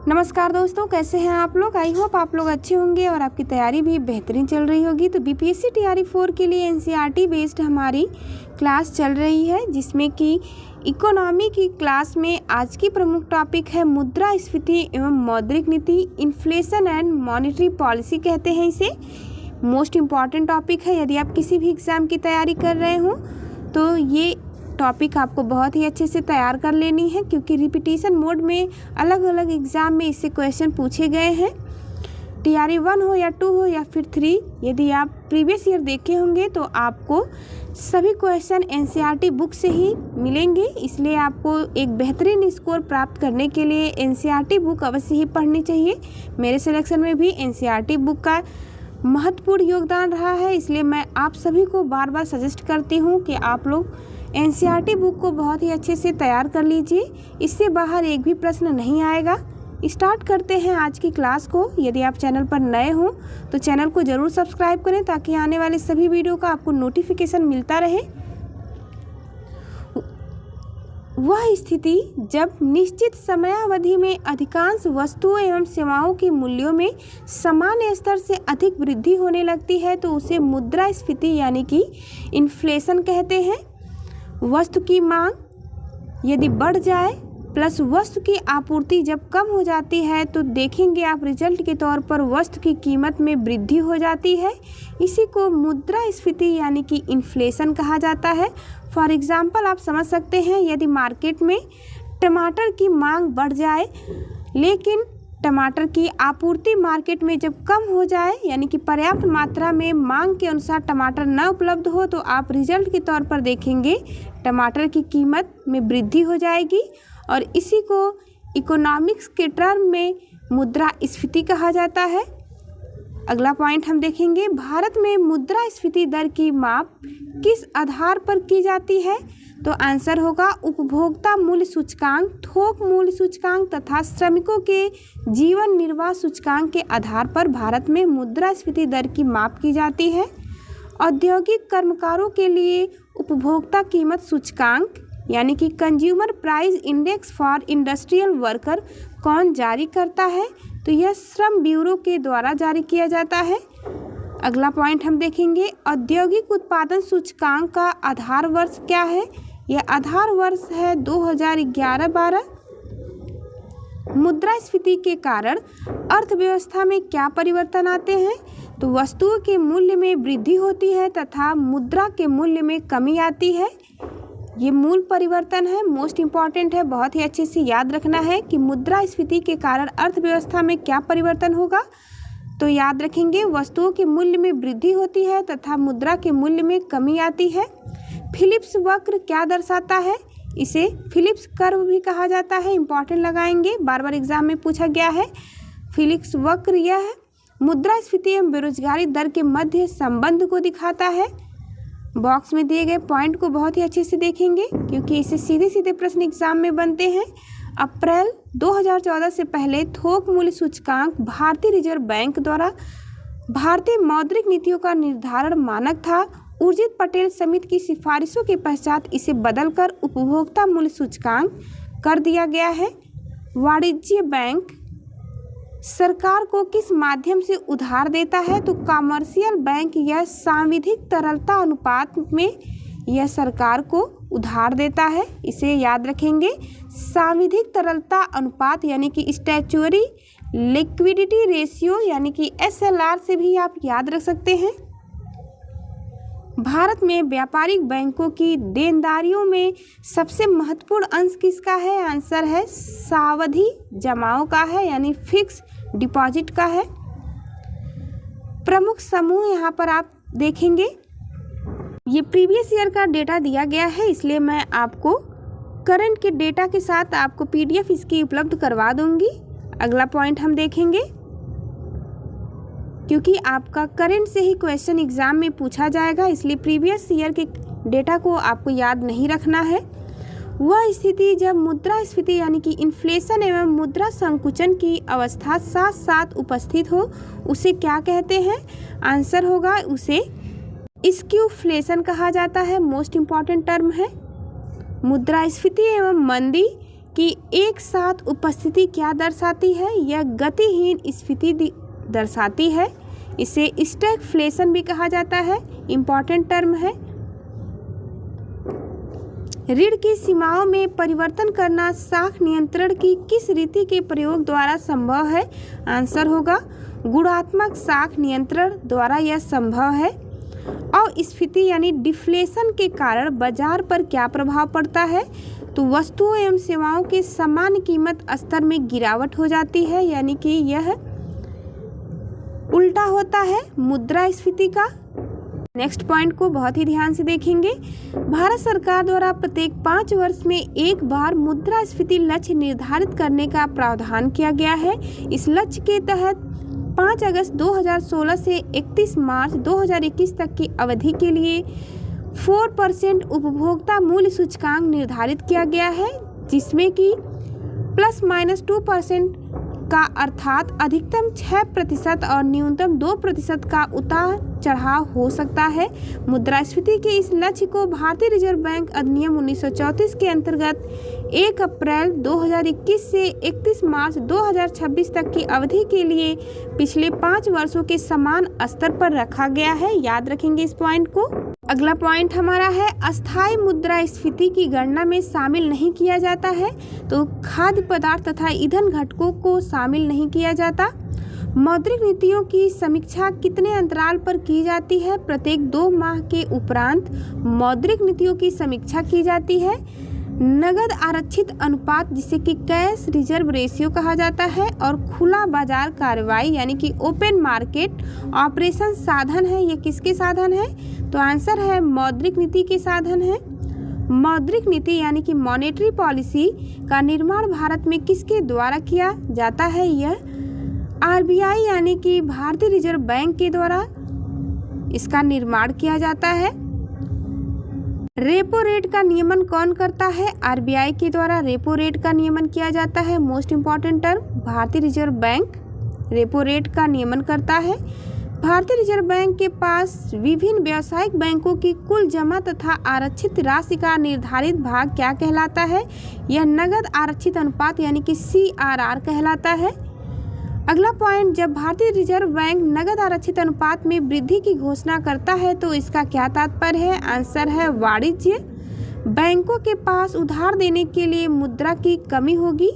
नमस्कार दोस्तों, कैसे हैं आप लोग। आई होप आप लोग अच्छे होंगे और आपकी तैयारी भी बेहतरीन चल रही होगी। तो बीपीएससी टीआरई 4 के लिए एनसीईआरटी बेस्ड हमारी क्लास चल रही है, जिसमें कि इकोनॉमी की क्लास में आज की प्रमुख टॉपिक है मुद्रास्फीति एवं मौद्रिक नीति, इन्फ्लेशन एंड मॉनेटरी पॉलिसी कहते हैं इसे। मोस्ट इम्पॉर्टेंट टॉपिक है। यदि आप किसी भी एग्ज़ाम की तैयारी कर रहे हो तो ये टॉपिक आपको बहुत ही अच्छे से तैयार कर लेनी है, क्योंकि रिपीटिशन मोड में अलग अलग एग्ज़ाम में इससे क्वेश्चन पूछे गए हैं। टीआरई 1 हो या 2 हो या फिर 3, यदि आप प्रीवियस ईयर देखे होंगे तो आपको सभी क्वेश्चन एनसीईआरटी बुक से ही मिलेंगे। इसलिए आपको एक बेहतरीन स्कोर प्राप्त करने के लिए एनसीईआरटी बुक अवश्य ही पढ़नी चाहिए। मेरे सिलेक्शन में भी एनसीईआरटी बुक का महत्वपूर्ण योगदान रहा है, इसलिए मैं आप सभी को बार बार सजेस्ट करती हूँ कि आप लोग एनसीईआरटी बुक को बहुत ही अच्छे से तैयार कर लीजिए। इससे बाहर एक भी प्रश्न नहीं आएगा। स्टार्ट करते हैं आज की क्लास को। यदि आप चैनल पर नए हो तो चैनल को ज़रूर सब्सक्राइब करें, ताकि आने वाले सभी वीडियो का आपको नोटिफिकेशन मिलता रहे। वह स्थिति जब निश्चित समयावधि में अधिकांश वस्तुओं एवं सेवाओं के मूल्यों में सामान्य स्तर से अधिक वृद्धि होने लगती है तो उसे मुद्रास्फीति यानी कि इन्फ्लेशन कहते हैं। वस्तु की मांग यदि बढ़ जाए प्लस वस्तु की आपूर्ति जब कम हो जाती है तो देखेंगे आप रिजल्ट के तौर पर वस्तु की कीमत में वृद्धि हो जाती है। इसी को मुद्रास्फीति यानी कि इन्फ्लेशन कहा जाता है। फॉर एग्जांपल आप समझ सकते हैं, यदि मार्केट में टमाटर की मांग बढ़ जाए लेकिन टमाटर की आपूर्ति मार्केट में जब कम हो जाए, यानी कि पर्याप्त मात्रा में मांग के अनुसार टमाटर न उपलब्ध हो, तो आप रिजल्ट के तौर पर देखेंगे टमाटर की कीमत में वृद्धि हो जाएगी। और इसी को इकोनॉमिक्स के टर्म में मुद्रास्फीति कहा जाता है। अगला पॉइंट हम देखेंगे, भारत में मुद्रास्फीति दर की माप किस आधार पर की जाती है। तो आंसर होगा उपभोक्ता मूल्य सूचकांक, थोक मूल्य सूचकांक तथा श्रमिकों के जीवन निर्वाह सूचकांक के आधार पर भारत में मुद्रास्फीति दर की माप की जाती है। औद्योगिक कर्मकारों के लिए उपभोक्ता कीमत सूचकांक यानी कि consumer price index for industrial worker कौन जारी करता है। तो यह श्रम ब्यूरो के द्वारा जारी किया जाता है। अगला पॉइंट हम देखेंगे, औद्योगिक उत्पादन सूचकांक का आधार वर्ष क्या है। यह आधार वर्ष है 2011-12। मुद्रास्फीति के कारण अर्थव्यवस्था में क्या परिवर्तन आते हैं। तो वस्तुओं के मूल्य में वृद्धि होती है तथा मुद्रा के मूल्य में कमी आती है। ये मूल परिवर्तन है, मोस्ट इम्पॉर्टेंट है, बहुत ही अच्छे से याद रखना है कि मुद्रास्फीति के कारण अर्थव्यवस्था में क्या परिवर्तन होगा। तो याद रखेंगे, वस्तुओं के मूल्य में वृद्धि होती है तथा मुद्रा के मूल्य में कमी आती है। फिलिप्स वक्र क्या दर्शाता है। इसे फिलिप्स कर्व भी कहा जाता है। इंपॉर्टेंट लगाएंगे, बार बार एग्जाम में पूछा गया है। फिलिप्स वक्र यह है मुद्रास्फीति एवं बेरोजगारी दर के मध्य संबंध को दिखाता है। बॉक्स में दिए गए पॉइंट को बहुत ही अच्छे से देखेंगे, क्योंकि इसे सीधे सीधे प्रश्न एग्जाम में बनते हैं। अप्रैल 2014 से पहले थोक मूल्य सूचकांक भारतीय रिजर्व बैंक द्वारा भारतीय मौद्रिक नीतियों का निर्धारण मानक था। उर्जित पटेल समिति की सिफारिशों के पश्चात इसे बदलकर उपभोक्ता मूल्य सूचकांक कर दिया गया है। वाणिज्य बैंक सरकार को किस माध्यम से उधार देता है। तो कमर्शियल बैंक यह सांविधिक तरलता अनुपात में यह सरकार को उधार देता है। इसे याद रखेंगे, सांविधिक तरलता अनुपात यानी कि स्टैच्यूअरी लिक्विडिटी रेशियो यानी कि SLR से भी आप याद रख सकते हैं। भारत में व्यापारिक बैंकों की देनदारियों में सबसे महत्वपूर्ण अंश किसका है। आंसर है सावधि जमाओं का है, यानी फिक्स डिपॉजिट का है। प्रमुख समूह यहाँ पर आप देखेंगे, ये प्रीवियस ईयर का डेटा दिया गया है, इसलिए मैं आपको करंट के डेटा के साथ आपको PDF इसकी उपलब्ध करवा दूंगी। अगला पॉइंट हम देखेंगे, क्योंकि आपका करंट से ही क्वेश्चन एग्जाम में पूछा जाएगा, इसलिए प्रीवियस ईयर के डेटा को आपको याद नहीं रखना है। वह स्थिति जब मुद्रास्फीति यानी कि इन्फ्लेशन एवं मुद्रा संकुचन की अवस्था साथ साथ उपस्थित हो उसे क्या कहते हैं। आंसर होगा उसे स्क्यूफ्लेशन कहा जाता है। मोस्ट इम्पॉर्टेंट टर्म है। मुद्रास्फीति एवं मंदी कि एक साथ उपस्थिति क्या दर्शाती है? यह गतिहीन स्फीति दर्शाती है। इसे स्टैगफ्लेशन भी कहा जाता है, इम्पॉर्टेंट टर्म है। ऋण की सीमाओं में परिवर्तन करना साख नियंत्रण की किस रीति के प्रयोग द्वारा संभव है? आंसर होगा गुणात्मक साख नियंत्रण द्वारा यह संभव है। और स्फीति यानी डिफ्लेशन के कारण बाजार पर क्या प्रभाव पड़ता है? तो वस्तुओं एवं सेवाओं के सामान्य कीमत स्तर में गिरावट हो जाती है, यानी कि यह उल्टा होता है मुद्रास्फीति का। नेक्स्ट पॉइंट को बहुत ही ध्यान से देखेंगे। भारत सरकार द्वारा प्रत्येक 5 वर्ष में एक बार मुद्रास्फीति लक्ष्य निर्धारित करने का प्रावधान किया गया है। इस लक्ष्य के तहत 5 अगस्त 2016 से 31 मार्च 2021 तक की अवधि के लिए 4% उपभोक्ता मूल्य सूचकांक निर्धारित किया गया है, जिसमें कि ±2% का अर्थात अधिकतम 6% और न्यूनतम 2% का उतार चढ़ाव हो सकता है। मुद्रास्फीति के इस लक्ष्य को भारतीय रिजर्व बैंक अधिनियम 1934 के अंतर्गत 1 अप्रैल 2021 से 31 मार्च 2026 तक की अवधि के लिए पिछले 5 वर्षों के समान स्तर पर रखा गया है। याद रखेंगे इस पॉइंट को। अगला पॉइंट हमारा है अस्थायी मुद्रास्फीति की गणना में शामिल नहीं किया जाता है। तो खाद्य पदार्थ तथा ईंधन घटकों को शामिल नहीं किया जाता। मौद्रिक नीतियों की समीक्षा कितने अंतराल पर की जाती है? प्रत्येक 2 माह के उपरांत मौद्रिक नीतियों की समीक्षा की जाती है। नगद आरक्षित अनुपात जिसे कि कैश रिजर्व रेशियो कहा जाता है और खुला बाजार कार्रवाई यानी कि ओपन मार्केट ऑपरेशन साधन है। ये किसके साधन है? तो आंसर है मौद्रिक नीति के साधन है। मौद्रिक नीति यानी कि मॉनेटरी पॉलिसी का निर्माण भारत में किसके द्वारा किया जाता है? यह आरबीआई यानी कि भारतीय रिजर्व बैंक के द्वारा इसका निर्माण किया जाता है। रेपो रेट का नियमन कौन करता है? आरबीआई के द्वारा रेपो रेट का नियमन किया जाता है। मोस्ट इम्पॉर्टेंट टर्म, भारतीय रिजर्व बैंक रेपो रेट का नियमन करता है। भारतीय रिजर्व बैंक के पास विभिन्न व्यावसायिक बैंकों की कुल जमा तथा आरक्षित राशि का निर्धारित भाग क्या कहलाता है? यह नगद आरक्षित अनुपात यानी कि CRR कहलाता है। अगला पॉइंट, जब भारतीय रिजर्व बैंक नगद आरक्षित अनुपात में वृद्धि की घोषणा करता है तो इसका क्या तात्पर्य है? आंसर है वाणिज्य बैंकों के पास उधार देने के लिए मुद्रा की कमी होगी।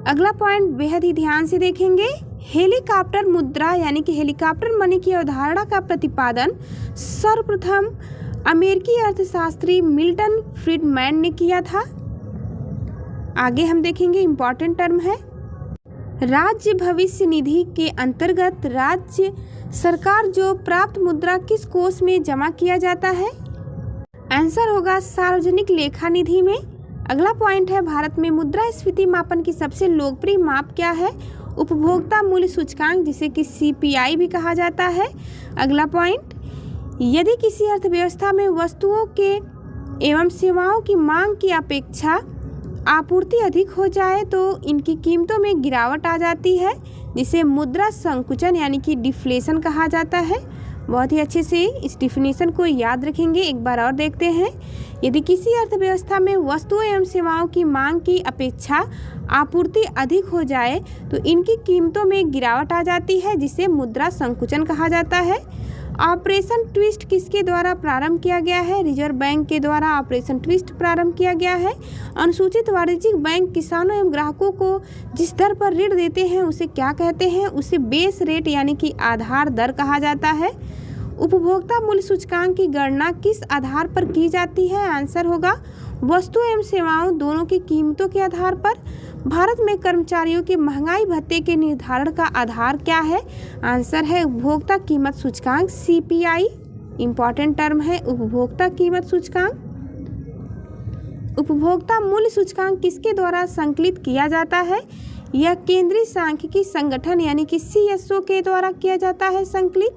अगला पॉइंट बेहद ही ध्यान से देखेंगे। हेलीकॉप्टर मुद्रा यानी कि हेलीकॉप्टर मनी की अवधारणा का प्रतिपादन सर्वप्रथम अमेरिकी अर्थशास्त्री मिल्टन फ्रीडमैन ने किया था। आगे हम देखेंगे, इंपॉर्टेंट टर्म है राज्य भविष्य निधि के अंतर्गत राज्य सरकार जो प्राप्त मुद्रा किस कोष में जमा किया जाता है? आंसर होगा सार्वजनिक लेखा निधि में। अगला पॉइंट है भारत में मुद्रास्फीति मापन की सबसे लोकप्रिय माप क्या है? उपभोक्ता मूल्य सूचकांक जिसे कि CPI भी कहा जाता है। अगला पॉइंट, यदि किसी अर्थव्यवस्था में वस्तुओं के एवं सेवाओं की मांग की अपेक्षा आपूर्ति अधिक हो जाए तो इनकी कीमतों में गिरावट आ जाती है, जिसे मुद्रा संकुचन यानी कि डिफ्लेशन कहा जाता है। बहुत ही अच्छे से इस डिफिनीशन को याद रखेंगे। एक बार और देखते हैं, यदि किसी अर्थव्यवस्था में वस्तुओं एवं सेवाओं की मांग की अपेक्षा आपूर्ति अधिक हो जाए तो इनकी कीमतों में गिरावट आ जाती है, जिसे मुद्रा संकुचन कहा जाता है। ऑपरेशन ट्विस्ट किसके द्वारा प्रारंभ किया गया है? रिजर्व बैंक के द्वारा ऑपरेशन ट्विस्ट प्रारंभ किया गया है। अनुसूचित वाणिज्यिक बैंक किसानों एवं ग्राहकों को जिस दर पर ऋण देते हैं उसे क्या कहते हैं? उसे बेस रेट यानी कि आधार दर कहा जाता है। उपभोक्ता मूल्य सूचकांक की गणना किस आधार पर की जाती है? आंसर होगा वस्तु एवं सेवाओं दोनों की कीमतों के आधार पर। भारत में कर्मचारियों के महंगाई भत्ते के निर्धारण का आधार क्या है? आंसर है उपभोक्ता कीमत सूचकांक CPI। इंपॉर्टेंट टर्म है उपभोक्ता कीमत सूचकांक। उपभोक्ता मूल्य सूचकांक किसके द्वारा संकलित किया जाता है? यह केंद्रीय सांख्यिकी संगठन यानी कि CSO के द्वारा किया जाता है संकलित।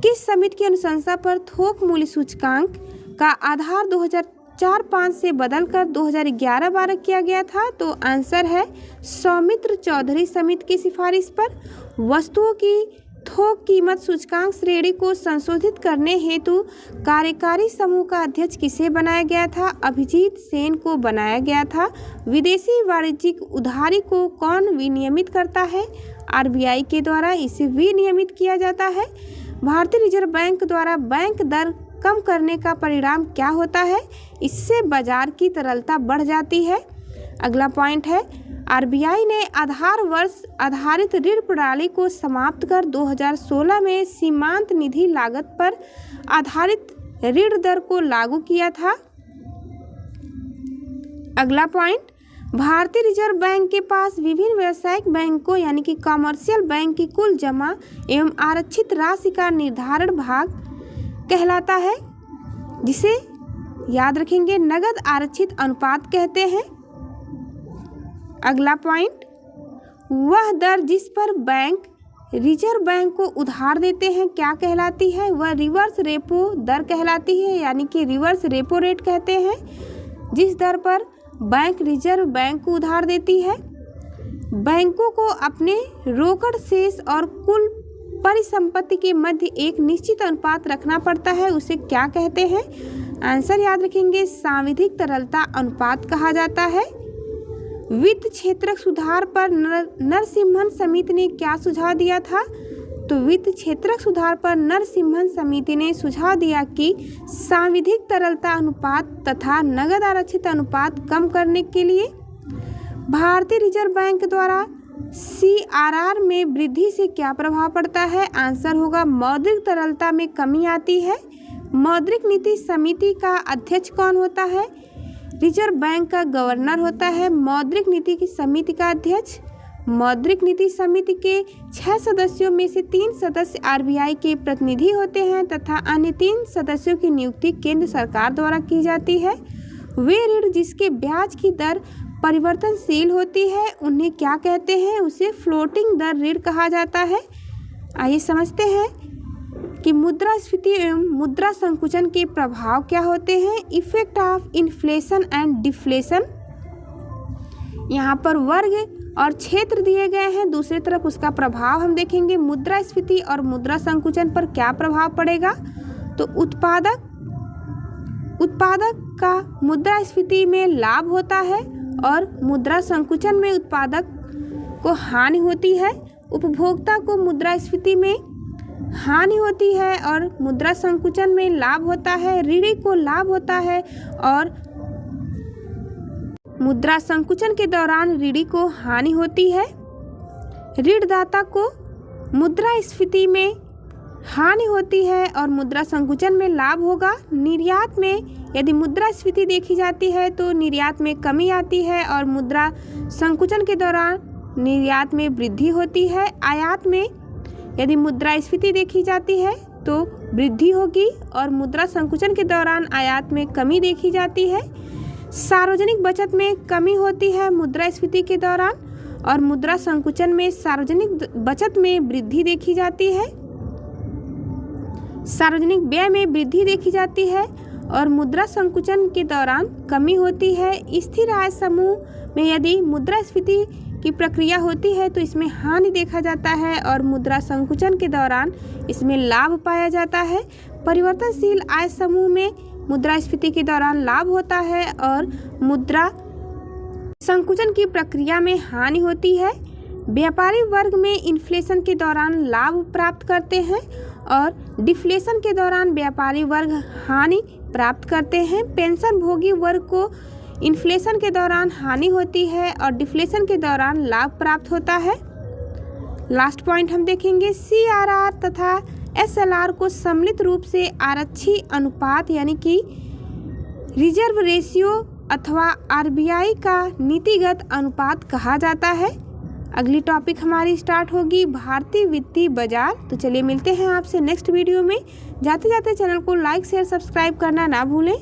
किस समिति की अनुशंसा पर थोक मूल्य सूचकांक का आधार 2004-05 से बदलकर 2011-12 किया गया था? तो आंसर है सौमित्र चौधरी समिति की सिफारिश पर। वस्तुओं की थोक कीमत सूचकांक श्रेणी को संशोधित करने हेतु कार्यकारी समूह का अध्यक्ष किसे बनाया गया था? अभिजीत सेन को बनाया गया था। विदेशी वाणिज्यिक उधारी को कौन विनियमित करता है? आरबीआई के द्वारा इसे विनियमित किया जाता है। भारतीय रिजर्व बैंक द्वारा बैंक दर कम करने का परिणाम क्या होता है? इससे बाजार की तरलता बढ़ जाती है। अगला पॉइंट है, आरबीआई ने आधार वर्ष आधारित ऋण प्रणाली को समाप्त कर 2016 में सीमांत निधि लागत पर आधारित ऋण दर को लागू किया था। अगला पॉइंट, भारतीय रिजर्व बैंक के पास विभिन्न व्यावसायिक बैंकों यानी कि कॉमर्शियल बैंक की कुल जमा एवं आरक्षित राशि का निर्धारण भाग कहलाता है, जिसे याद रखेंगे नगद आरक्षित अनुपात कहते हैं। अगला पॉइंट, वह दर जिस पर बैंक रिजर्व बैंक को उधार देते हैं क्या कहलाती है? वह रिवर्स रेपो दर कहलाती है, यानी कि रिवर्स रेपो रेट कहते हैं जिस दर पर बैंक रिजर्व बैंक को उधार देती है। बैंकों को अपने रोकड़ शेष और कुल परिसंपत्ति के मध्य एक निश्चित अनुपात रखना पड़ता है, उसे क्या कहते हैं? आंसर याद रखेंगे, सांविधिक तरलता अनुपात कहा जाता है। वित्त क्षेत्रक सुधार पर नरसिम्हन समिति ने क्या सुझाव दिया था? तो वित्त क्षेत्रक सुधार पर नरसिम्हन समिति ने सुझाव दिया कि सांविधिक तरलता अनुपात तथा नगद आरक्षित अनुपात कम करने के लिए भारतीय रिजर्व बैंक द्वारा सीआरआर में वृद्धि से क्या प्रभाव पड़ता है? आंसर होगा मौद्रिक तरलता में कमी आती है। मौद्रिक नीति समिति का अध्यक्ष कौन होता है? रिजर्व बैंक का गवर्नर होता है मौद्रिक नीति की समिति का अध्यक्ष। मौद्रिक नीति समिति के 6 सदस्यों में से 3 सदस्य आरबीआई के प्रतिनिधि होते हैं तथा अन्य 3 सदस्यों की नियुक्ति केंद्र सरकार द्वारा की जाती है। वे ऋण जिसके ब्याज की दर परिवर्तनशील होती है उन्हें क्या कहते हैं? उसे फ्लोटिंग दर ऋण कहा जाता है। आइए समझते हैं कि मुद्रास्फीति एवं मुद्रा संकुचन के प्रभाव क्या होते हैं। Effect of inflation and deflation, यहाँ पर वर्ग और क्षेत्र दिए गए हैं, दूसरी तरफ उसका प्रभाव हम देखेंगे। मुद्रास्फीति और मुद्रा संकुचन पर क्या प्रभाव पड़ेगा? तो उत्पादक का मुद्रास्फीति में लाभ होता है और मुद्रा संकुचन में उत्पादक को हानि होती है। उपभोक्ता को मुद्रास्फीति में हानि होती है और मुद्रा संकुचन में लाभ होता है। ऋणी को लाभ होता है और मुद्रा संकुचन के दौरान ऋणी को हानि होती है। ऋणदाता को मुद्रास्फीति में हानि होती है और मुद्रा संकुचन में लाभ होगा। निर्यात में यदि मुद्रास्फीति देखी जाती है तो निर्यात में कमी आती है और मुद्रा संकुचन के दौरान निर्यात में वृद्धि होती है। आयात में यदि मुद्रास्फीति देखी जाती है तो वृद्धि होगी और मुद्रा संकुचन के दौरान आयात में कमी देखी जाती है। सार्वजनिक बचत में कमी होती है मुद्रास्फीति के दौरान और मुद्रा संकुचन में सार्वजनिक बचत में वृद्धि देखी जाती है। सार्वजनिक व्यय में वृद्धि देखी जाती है और मुद्रा संकुचन के दौरान कमी होती है। स्थिर आय समूह में यदि मुद्रास्फीति की प्रक्रिया होती है तो इसमें हानि देखा जाता है और मुद्रा संकुचन के दौरान इसमें लाभ पाया जाता है। परिवर्तनशील आय समूह में मुद्रास्फीति के दौरान लाभ होता है और मुद्रा संकुचन की प्रक्रिया में हानि होती है। व्यापारी वर्ग में इन्फ्लेशन के दौरान लाभ प्राप्त करते हैं और डिफ्लेशन के दौरान व्यापारी वर्ग हानि प्राप्त करते हैं। पेंशन भोगी वर्ग को इन्फ्लेशन के दौरान हानि होती है और डिफ्लेशन के दौरान लाभ प्राप्त होता है। लास्ट पॉइंट हम देखेंगे, सीआरआर तथा एसएलआर को सम्मिलित रूप से आरक्षी अनुपात यानी कि रिजर्व रेशियो अथवा आरबीआई का नीतिगत अनुपात कहा जाता है। अगली टॉपिक हमारी स्टार्ट होगी भारतीय वित्तीय बाजार। तो चलिए मिलते हैं आपसे नेक्स्ट वीडियो में। जाते जाते चैनल को लाइक शेयर सब्सक्राइब करना ना भूलें।